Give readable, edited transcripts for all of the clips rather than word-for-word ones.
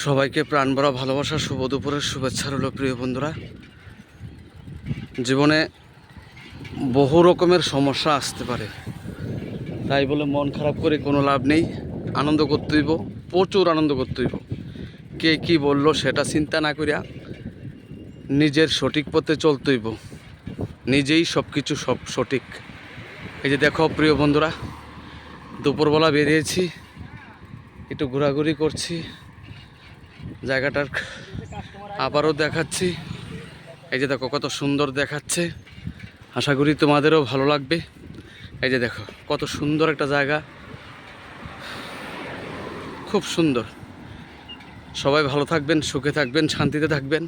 সবাইকে প্রাণ ভরা ভালোবাসা, শুভ দুপুরের শুভেচ্ছা রইল। প্রিয় বন্ধুরা, জীবনে বহু রকমের সমস্যা আসতে পারে, তাই বলে মন খারাপ করে কোনো লাভ নেই। আনন্দ করতে হইব, প্রচুর আনন্দ করতে হইব। কে কি বললো সেটা চিন্তা না করিয়া নিজের সঠিক পথে চলতে হইব। নিজেই সব কিছু সব সঠিক। এই যে দেখো প্রিয় বন্ধুরা, দুপুরবেলা বেরিয়েছি, একটু ঘোরাঘুরি করছি, জায়গাটার আবারও দেখাচ্ছি। এই যে দেখো কত সুন্দর দেখাচ্ছে, আশা করি তোমাদেরও ভালো লাগবে। এই যে দেখো কত সুন্দর একটা জায়গা, খুব সুন্দর। সবাই ভালো থাকবেন, সুখে থাকবেন, শান্তিতে থাকবেন,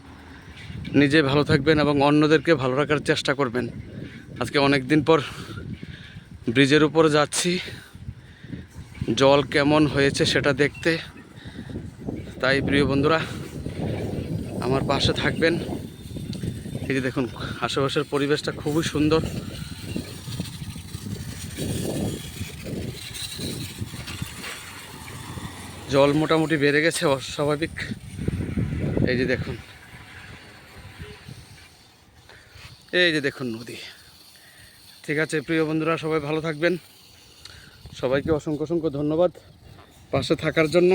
নিজে ভালো থাকবেন এবং অন্যদেরকে ভালো রাখার চেষ্টা করবেন। আজকে অনেক দিন পর ব্রিজের উপর যাচ্ছি, জল কেমন হয়েছে সেটা দেখতে। তাই প্রিয় বন্ধুরা, আমার পাশে থাকবেন। এই যে দেখুন আশেপাশের পরিবেশটা খুবই সুন্দর। জল মোটামুটি বেড়ে গেছে, অস্বাভাবিক। এই যে দেখুন, এই যে দেখুন নদী। ঠিক আছে প্রিয় বন্ধুরা, সবাই ভালো থাকবেন। সবাইকে অসংখ্য অসংখ্য ধন্যবাদ পাশে থাকার জন্য।